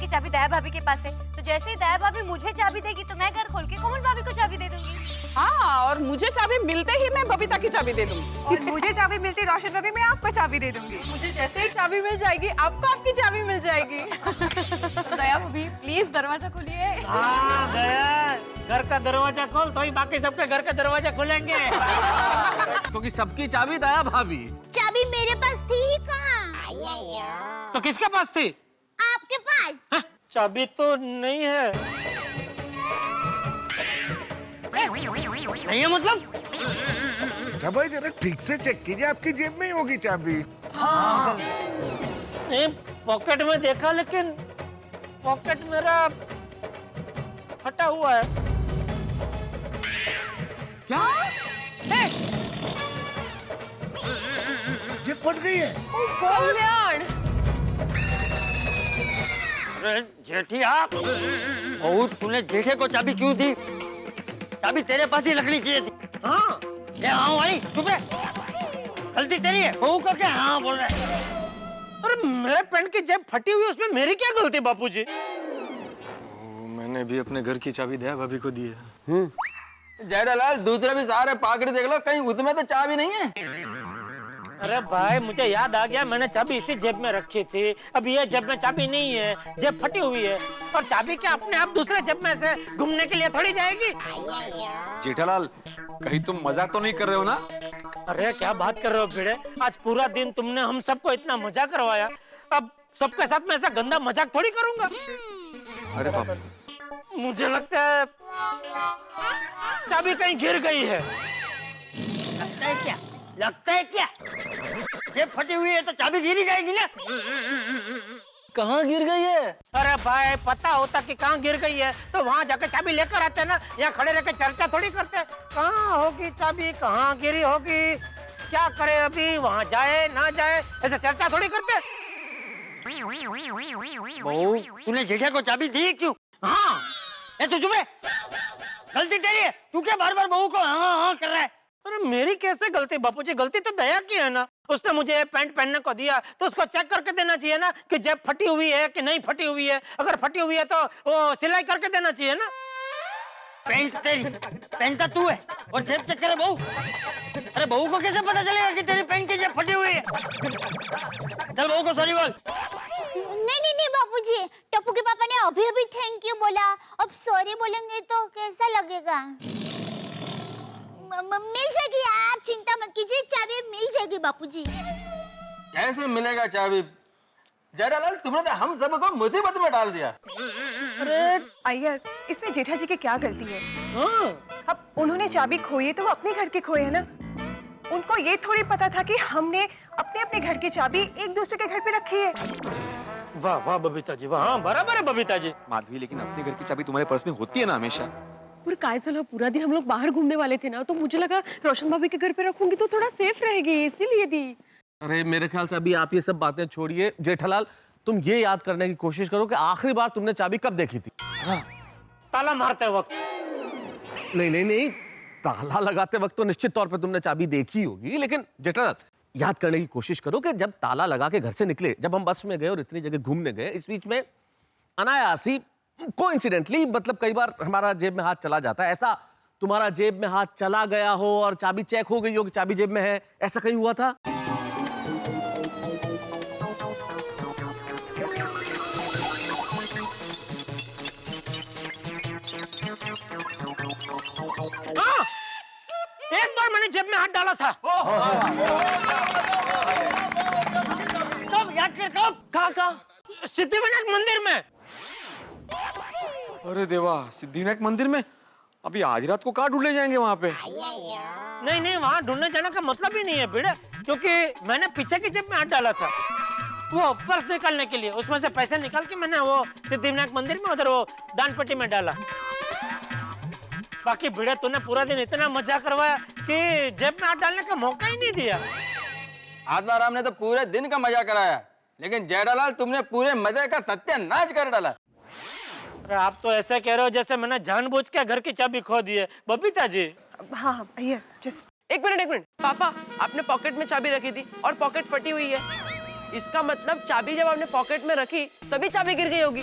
की चाबी दया भाभी के पास है, तो जैसे ही दया भाभी मुझे चाबी देगी तो मैं घर खोल के कोमल भाभी को चाबी दे दूंगी। हाँ, और मुझे चाबी मिलते ही मैं बबीता की चाबी दे दूंगी। और मुझे चाबी मिलती रोशन भाभी मैं आपको चाबी दे दूंगी। मुझे जैसे ही चाबी मिल जाएगी आपको आपकी चाबी मिल जाएगी। दया भाभी प्लीज दरवाजा खोलिए। हाँ दया, घर का दरवाजा खोल तो ही बाकी सबके घर का दरवाजा खोलेंगे। क्योंकि सबकी चाबी दया भाभी। चाबी मेरे पास थी ही कहाँ? तो किसके पास थी? आपके पास। हाँ, चाबी तो नहीं है। नहीं है मतलब? बेटा भाई जरा ठीक से चेक कीजिए, आपकी जेब में ही होगी चाबी। हाँ। नहीं, पॉकेट में देखा लेकिन पॉकेट मेरा फटा हुआ है। क्या? ये फट गई है। कल्याण अरे जेठिया, बहुत तूने जेठे को चाबी क्यों दी? चाबी तेरे पास ही रखनी चाहिए थी। हाँ, ये हाँ वाली चुप रह। गलती तेरी है, बहू को क्या हाँ बोल रहा है? अरे मेरे पेंट की जेब फटी हुई, उसमें मेरी क्या गलती बापूजी? मैंने भी अपने घर की चाबी दया भाभी को दी है। जेठालाल दूसरे भी सारे पाकड़े देख लो, कहीं उसमें तो चाबी नहीं है। अरे भाई मुझे याद आ गया, मैंने चाबी इसी जेब में रखी थी। अब ये जेब में चाबी नहीं है, जेब फटी हुई है। और चाबी क्या अपने आप दूसरे जेब में से घूमने के लिए थोड़ी जाएगी? जेठालाल कहीं तुम मजाक तो नहीं कर रहे हो ना? अरे क्या बात कर रहे हो भिड़े, आज पूरा दिन तुमने हम सबको इतना मजाक करवाया, अब सबके साथ मैं ऐसा गंदा मजाक थोड़ी करूंगा। अरे बाबा, मुझे लगता है चाबी कहीं गिर गई है। लगता है क्या? लगता है क्या? जेब फटी हुई है तो चाबी गिर ही जाएगी ना? कहाँ गिर गई है? अरे भाई पता होता कि कहाँ गिर गई है तो वहाँ जाकर चाबी लेकर आते ना, यहाँ खड़े रहकर चर्चा थोड़ी करते। कहाँ होगी चाबी, कहाँ गिरी होगी, क्या करे अभी, वहाँ जाए ना जाए, ऐसे चर्चा थोड़ी करते। बहू तूने जेठा को चाबी दी क्यों? हाँ, ए तू चुप है, गलती तेरी है। तू क्या बार बार बहू को हाँ हाँ कर रहा है? अरे मेरी कैसे गलती बापूजी, गलती तो दया की है ना। उसने मुझे पैंट पहनने को दिया तो उसको चेक करके देना चाहिए ना कि जेब फटी हुई है कि नहीं फटी हुई है। अगर फटी हुई है तो वो सिलाई करके देना चाहिए ना। पैंट तेरी, पहनता तू है और जेब चेक करे बहू। अरे बहू को कैसे पता चलेगा कि तेरी पैंट की जेब फटी हुई है? चल बहू को सॉरी बोल। नहीं बापूजी, टप्पू के पापा ने अभी अभी थैंक यू बोला, अब सॉरी बोलेंगे तो कैसा लगेगा? मिल जाएगी, आप चिंता मत कीजिए, चाबी मिल जाएगी बापूजी। कैसे मिलेगा चाबी? जेठालाल तुमने तो हम सबको मुसीबत में डाल दिया। अरे अय्यर, इसमें जेठा जी की क्या गलती है? हाँ। अब उन्होंने चाबी खोई है तो वो अपने घर की खोई है ना। उनको ये थोड़ी पता था कि हमने अपने अपने घर की चाबी एक दूसरे के घर पे रखी है। वाह वाह बबीता जी, वाह हाँ, बराबर है बबीता जी। माधवी लेकिन अपने घर की चाबी तुम्हारे पर्स में होती है ना हमेशा? काय साला पूरा दिन हम लोग बाहर घूमने वाले थे ना, तो मुझे लगा रोशन भाभी के घर पे रखूंगी तो थोड़ा सेफ रहेगी, इसीलिए दी। अरे मेरे ख्याल से अभी आप ये सब बातें छोड़िए। जेठालाल तुम ये याद करने की कोशिश करो कि आखिरी बार तुमने चाबी कब देखी थी? हाँ। ताला मारते वक्त। नहीं, ताला लगाते वक्त तो निश्चित तौर पे तुमने चाबी देखी होगी, लेकिन जेठालाल याद करने की कोशिश करो कि जब ताला लगा के घर से निकले, जब हम बस में गए और इतनी जगह घूमने गए, इस बीच में अनायासी कोइंसिडेंटली, मतलब कई बार हमारा जेब में हाथ चला जाता है, ऐसा तुम्हारा जेब में हाथ चला गया हो और चाबी चेक हो गई हो कि चाबी जेब में है, ऐसा कहीं हुआ था? हाँ, एक बार मैंने जेब में हाथ डाला था। कब याद कर, कब? कहाँ? सिद्धिविनायक मंदिर में। अरे देवा, सिद्धिविनायक मंदिर में? अभी आज रात को कहाँ ढूंढने जाएंगे वहाँ पे? नहीं, वहाँ ढूंढने जाने का मतलब ही नहीं है भिड़े, क्योंकि मैंने पीछे की जेब में हाथ डाला था वो पर्स निकालने के लिए। उसमें से पैसे निकाल के मैंने वो सिद्धिविनायक मंदिर में उधर वो दान पेटी में डाला। बाकी भिड़े तूने पूरा दिन इतना मजा करवाया कि जेब में हाथ डालने का मौका ही नहीं दिया। आत्माराम ने तो पूरे दिन का मजा कराया, लेकिन जेठालाल तुमने पूरे मजे का सत्यानाश कर डाला। अरे आप तो ऐसे कह रहे हो जैसे मैंने जानबूझ के घर की चाबी खो दी है बबीता जी। हाँ भैया, जस्ट एक मिनट पापा, आपने पॉकेट में चाबी रखी थी और पॉकेट फटी हुई है, इसका मतलब चाबी जब आपने पॉकेट में रखी तभी चाबी गिर गई होगी।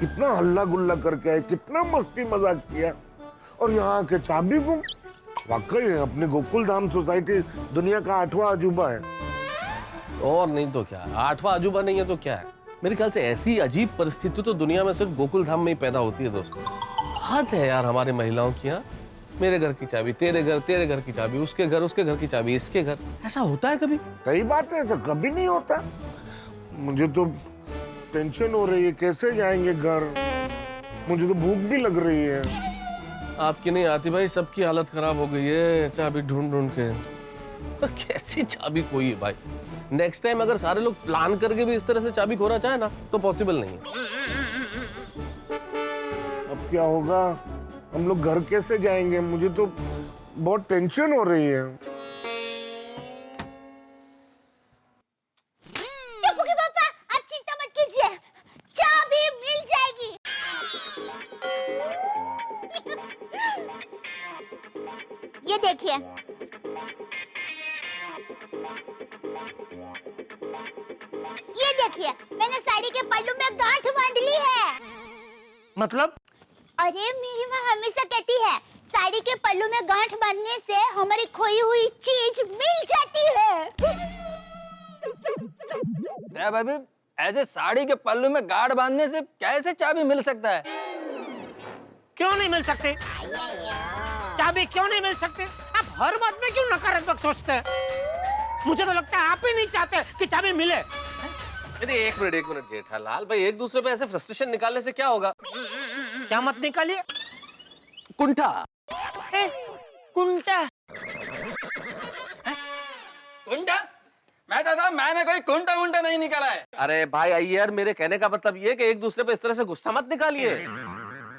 कितना हल्ला गुल्ला करके आए, कितना मस्ती मजाक किया, और यहाँ के चाबी गुम। वाकई अपनी गोकुल धाम सोसाइटी दुनिया का 8वां अजूबा है। और नहीं तो क्या, 8वां अजूबा नहीं है तो क्या है। मेरे ख्याल से ऐसी अजीब परिस्थिति तो दुनिया में सिर्फ गोकुल धाम में ही पैदा होती है दोस्तों। हद है यार हमारे महिलाओं की। यहाँ मेरे घर की चाबी तेरे घर, तेरे घर की चाबी उसके घर की चाबी इसके घर। ऐसा होता है कभी? सही बात है, ऐसा कभी नहीं होता। मुझे तो टेंशन हो रही है, कैसे जाएंगे घर। मुझे तो भूख भी लग रही है। आपकी नहीं आती भाई, सबकी हालत खराब हो गई है चाबी ढूंढ ढूंढ के। पर कैसी चाबी खोई है भाई। नेक्स्ट टाइम अगर सारे लोग प्लान करके भी इस तरह से चाबी खोना चाहे ना तो पॉसिबल नहीं है। अब क्या होगा, हम लोग घर कैसे जाएंगे? मुझे तो बहुत टेंशन हो रही है। टप्पू के पापा, आप चिंता मत कीजिए, चाबी मिल जाएगी। ये देखिए, ये देखिए, मैंने साड़ी के पल्लू में गांठ बांध ली है। मतलब? अरे मेरी माँ हमेशा कहती है, साड़ी के पल्लू में गांठ बांधने से हमारी खोई हुई चीज मिल जाती है। दया भाभी, ऐसे साड़ी के पल्लू में गांठ बांधने से कैसे चाबी मिल सकता है? क्यों नहीं मिल सकते? चाबी क्यों नहीं मिल सकते? आप हर बात में क्यों नकारात्मक सोचते हैं? मुझे तो लगता है आप ही नहीं चाहते कि चाबी मिले। अरे एक मिनट जेठालाल भाई, एक दूसरे पे ऐसे फ्रस्ट्रेशन निकालने से क्या होगा? क्या मत निकालिए? कुंठा। कुंठा? कुंठा? मैं तो था, मैंने कोई कुंठा वुंठा नहीं निकाला है। अरे भाई अय्यर, मेरे कहने का मतलब ये कि एक दूसरे पे इस तरह से गुस्सा मत निकालिए।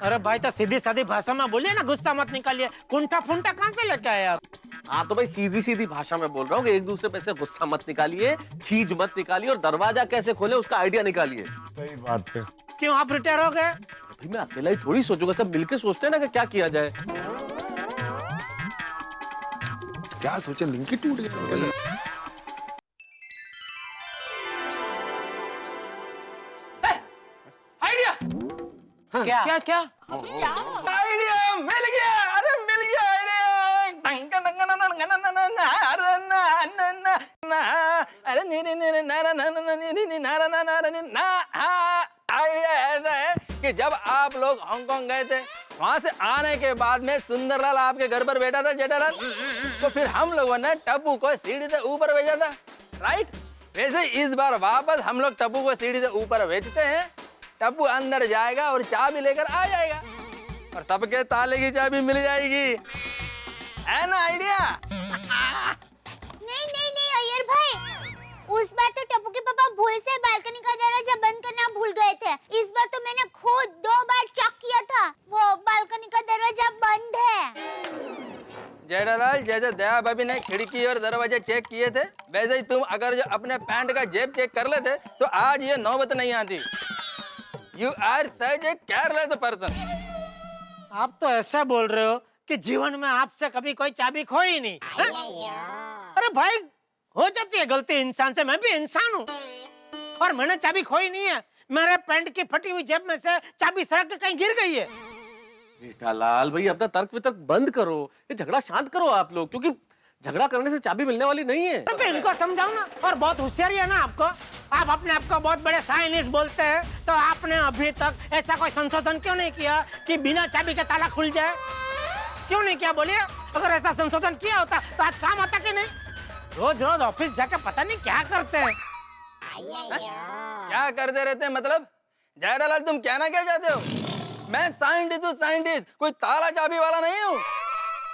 अरे भाई तो सीधी सादी भाषा में बोलिए ना, गुस्सा मत निकालिए। कुंठा फुंठा कहाँ से लेके आए आप? हाँ तो भाई सीधी सीधी भाषा में बोल रहा हूँ कि एक दूसरे पे ऐसे गुस्सा मत निकालिए, खीज मत निकालिए, और दरवाजा कैसे खोले उसका आइडिया निकालिए। सही बात है। क्यों आप रिटायर हो गए? भाई मैं अकेला ही थोड़ी सोचूंगा, सब मिलके सोचते हैं ना कि क्या किया जाए। क्या सोचे, लिंक टूट गया। आइडिया! क्या क्या क्या? आइडिया मिल गया! अरे मिल गया आइडिया! अरे आइडिया ऐसा है कि जब आप लोग हांगकांग गए थे, वहां से आने के बाद में सुंदरलाल आपके घर पर बैठा था जेठालाल, तो फिर हम लोगों ने टप्पू को सीढ़ी से ऊपर भेजा था, राइट? वैसे इस बार वापस हम लोग टप्पू को सीढ़ी से ऊपर भेजते हैं, टप्पू अंदर जाएगा और चाबी लेकर आ जाएगा, और तब के ताले की चाबी मिल जाएगी। है ना आइडिया? नहीं नहीं नहीं अय्यर भाई, उस बार तो टप्पू के पापा भूल से बालकनी का दरवाजा बंद करना भूल गए थे। इस बार तो मैंने खुद 2 बार चेक किया था, वो बालकनी का दरवाजा बंद है। जेठालाल, जैसे दया भाभी ने खिड़की और दरवाजे चेक किए थे, वैसे ही तुम अगर जो अपने पैंट का जेब चेक कर लेते तो आज ये नौबत नहीं आती। You are such a careless person. आप तो ऐसा बोल रहे हो कि जीवन में आपसे कभी कोई चाबी खोई नहीं है? अरे भाई, हो जाती है गलती इंसान से, मैं भी इंसान हूँ, और मैंने चाबी खोई नहीं है। मेरे पैंट की फटी हुई जेब में से चाबी सरक के कहीं गिर गई है। जेठालाल भाई अपना तर्क वितर्क बंद करो, ये झगड़ा शांत करो आप लोग, क्योंकि झगड़ा करने से चाबी मिलने वाली नहीं है। तो इनको समझाओ ना। और बहुत होशियारी है ना आपको, आप अपने आप को बहुत बड़े साइंटिस्ट बोलते हैं, तो आपने अभी तक ऐसा कोई संशोधन क्यों नहीं किया कि बिना चाबी के ताला खुल जाए? क्यों नहीं किया बोलिए? अगर ऐसा संशोधन किया होता तो आज काम आता कि नहीं? रोज रोज ऑफिस जाके पता नहीं क्या करते हैं। क्या करते रहते हैं मतलब? जेठालाल, तुम कहना क्या चाहते हो? मैं साइंटिस्ट हूँ, साइंटिस्ट, कोई ताला चाबी वाला नहीं हूँ।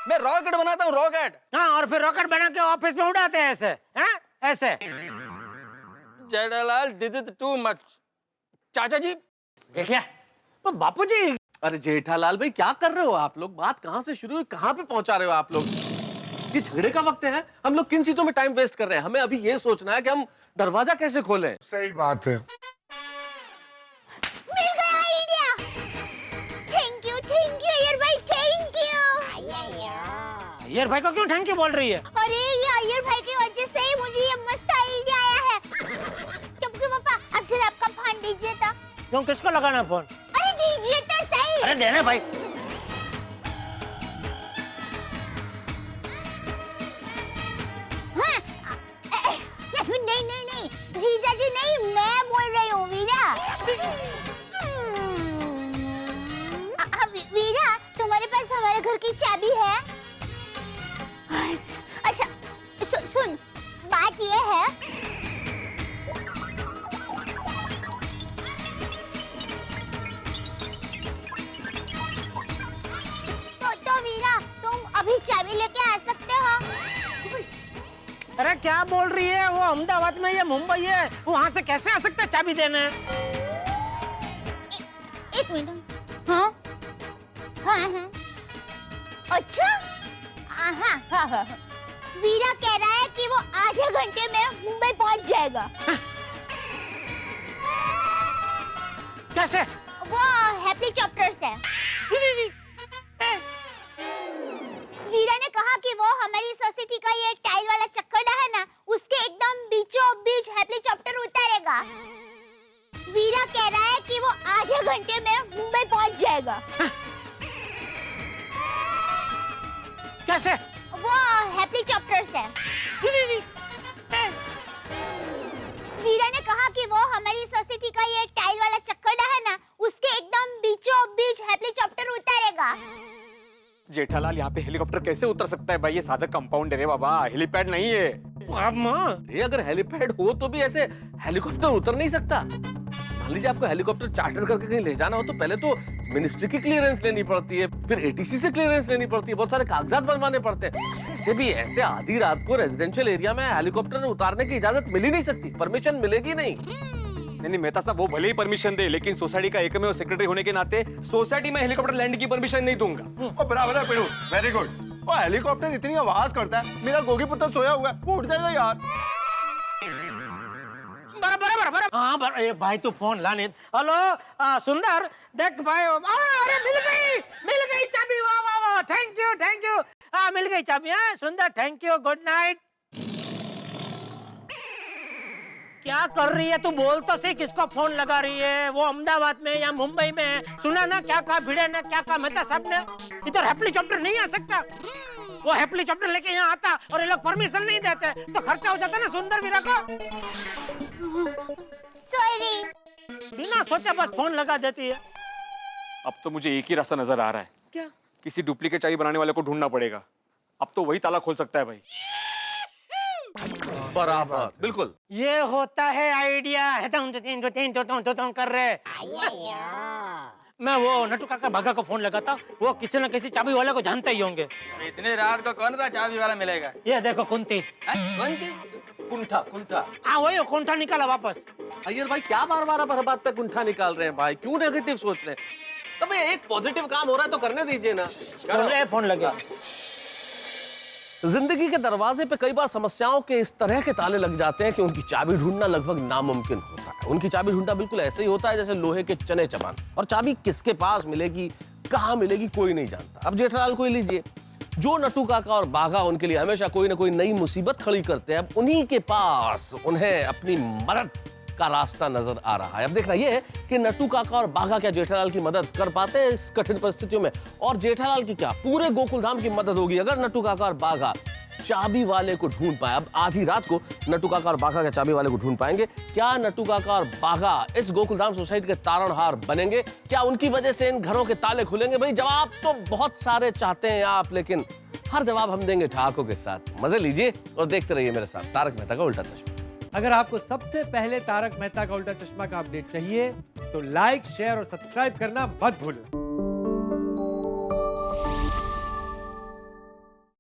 मैं रॉकेट बनाता हूँ, रॉकेट। हाँ, और फिर रॉकेट बना के ऑफिस में उड़ाते हैं ऐसे, हैं? ऐसे। Jethalal, this is too much. चाचा जी, देखिए तो बापू जी। अरे जेठालाल भाई क्या कर रहे हो आप लोग? बात कहाँ से शुरू हुई, कहाँ पे पहुंचा रहे हो आप लोग? ये झगड़े का वक्त है, हम लोग किन चीजों में टाइम वेस्ट कर रहे हैं? हमें अभी ये सोचना है कि हम दरवाजा कैसे खोलें। सही बात है। मिल गया आइडिया। थैंक यू अय्यर भाई, थैंक यू। अय्यर भाई को क्यों थैंक यू बोल रही है? अरे ये अय्यर भाई की वजह से ही मुझे ये मस्त आइडिया आया है। टप्पू के पापा, अब जरा आपका फोन दीजिए तो। क्यों, किसको लगाना फोन? अरे देना भाई। हाँ, नहीं नहीं नहीं, जीजा जी नहीं, मैं बोल रही हूँ वीरा। वीरा, तुम्हारे पास हमारे घर की चाबी है? अच्छा, सुन, बात ये है, तो वीरा, तुम अभी चाबी लेके आ सकते हो? अरे क्या बोल रही है? वो अहमदाबाद में या मुंबई है, वहाँ से कैसे आ सकता है चाबी देने? एक मिनट। हाँ हाँ हाँ, अच्छा, हाँ हाँ हाँ। वीरा कह रहा है कि वो आधे घंटे में मुंबई पहुंच जाएगा। कैसे? वो हेलीकॉप्टर से। वीरा ने कहा कि वो हमारी सोसाइटी का ये टाइल वाला चक्करडा है ना, उसके एकदम बीचों बीच हेलीकॉप्टर उतारेगा। वीरा कह रहा है कि वो आधे घंटे में मुंबई पहुंच जाएगा। कैसे? वो हेलीकॉप्टर से। वीरा ने कहा कि वो हमारी सोसाइटी का ये टाइल वाला चक्करडा है ना, उसके एकदम बीचों बीच हेलीकॉप्टर उतारेगा। जेठालाल, यहाँ पे हेलीकॉप्टर कैसे उतर सकता है भाई? ये सादा कंपाउंड है रे बाबा, हेलीपैड नहीं है। ये अगर हेलीपैड हो तो भी ऐसे हेलीकॉप्टर उतर नहीं सकता। मान लीजिए आपको हेलीकॉप्टर चार्टर करके कहीं ले जाना हो तो पहले तो मिनिस्ट्री की क्लियरेंस लेनी पड़ती है, फिर एटीसी से क्लियरेंस लेनी पड़ती है, बहुत सारे कागजात बनवाने पड़ते हैं। ऐसे भी ऐसे आधी रात को रेजिडेंशियल एरिया में हेलीकॉप्टर उतारने की इजाजत मिल ही नहीं सकती, परमिशन मिलेगी नहीं। नहीं मेहता साहब, वो भले ही परमिशन दे, लेकिन सोसाइटी का एकमेव सेक्रेटरी होने के नाते सोसाइटी में हेलीकॉप्टर लैंड की परमिशन नहीं दूंगा। बराबर है पिड़ू, वेरी गुड। वो हेलीकॉप्टर इतनी आवाज करता है, मेरा गोगी पुत्र सोया हुआ है, वो उठ जाएगा यार। बराबर। हाँ ए भाई तू फोन लाने। हेलो सुंदर, देख भाई, अरे मिल गई चाबी, वाह वाह वाह, थैंक यू। हाँ मिल गई चाबी। हाँ सुंदर, थैंक यू, गुड नाइट। क्या कर रही है तू? बोल तो सही, किसको फोन लगा रही है? वो अहमदाबाद में या मुंबई में है? सुना ना क्या कहा भिड़े ने, क्या कहा मेहता साहब ने? इधर हेलीकॉप्टर नहीं आ सकता। वो हेलीकॉप्टर लेके यहाँ आता और ये लोग परमिशन नहीं देते तो खर्चा हो जाता ना सुंदर वीरा को। सॉरी। बिना सोचे बस फोन लगा देती है। अब तो मुझे एक ही रास्ता नजर आ रहा है। क्या? किसी डुप्लीकेट चाबी बनाने वाले को ढूंढना पड़ेगा। अब तो वही ताला खोल सकता है भाई। बराबर, बिल्कुल। ये होता है आइडिया। कर रहे। मैं वो नटू काका भागा को फोन लगाता, वो किसी न किसी चाबी वाले को जानते ही होंगे। इतनी रात को कौन सा चाबी वाला मिलेगा? ये देखो कुंती। कुंठा। हाँ वही कुंठा निकाला वापस। अय्यर भाई क्या बार-बार हर बात पे कुंठा निकाल रहे हैं भाई? क्यों नेगेटिव सोच रहे हैं? तब एक पॉजिटिव काम हो रहा है तो करने दीजिए ना। फोन लगा। जिंदगी के दरवाजे पे कई बार समस्याओं के इस तरह के ताले लग जाते हैं कि उनकी चाबी ढूंढना लगभग नामुमकिन होता है। उनकी चाबी ढूंढना बिल्कुल ऐसे ही होता है जैसे लोहे के चने चबान। और चाबी किसके पास मिलेगी, कहाँ मिलेगी, कोई नहीं जानता। अब जेठालाल को ही लीजिए, जो नटू काका और बाघा उनके लिए हमेशा कोई ना कोई नई मुसीबत खड़ी करते हैं, अब उन्हीं के पास उन्हें अपनी मदद का रास्ता नजर आ रहा है। अब देखना यह है कि नटू काका और बाघा क्या जेठालाल की मदद कर पाते हैं इस कठिन परिस्थितियों में, और जेठालाल की क्या पूरे गोकुलधाम की मदद होगी अगर नटू काका और बाघा चाबी वाले को ढूंढ पाए। अब आधी रात को नटू काका और बाघा के चाबी वाले को ढूंढ पाएंगे? क्या नटू काका और बाघा इस गोकुलधाम सोसाइटी के तारणहार बनेंगे? क्या उनकी वजह से इन घरों के ताले खुलेंगे? भाई जवाब तो बहुत सारे चाहते हैं आप, लेकिन हर जवाब हम देंगे ठाकुर के साथ। मजे लीजिए और देखते रहिए मेरे साथ तारक मेहता का उल्टा चश्मा। अगर आपको सबसे पहले तारक मेहता का उल्टा चश्मा का अपडेट चाहिए तो लाइक, शेयर और सब्सक्राइब करना मत भूलो।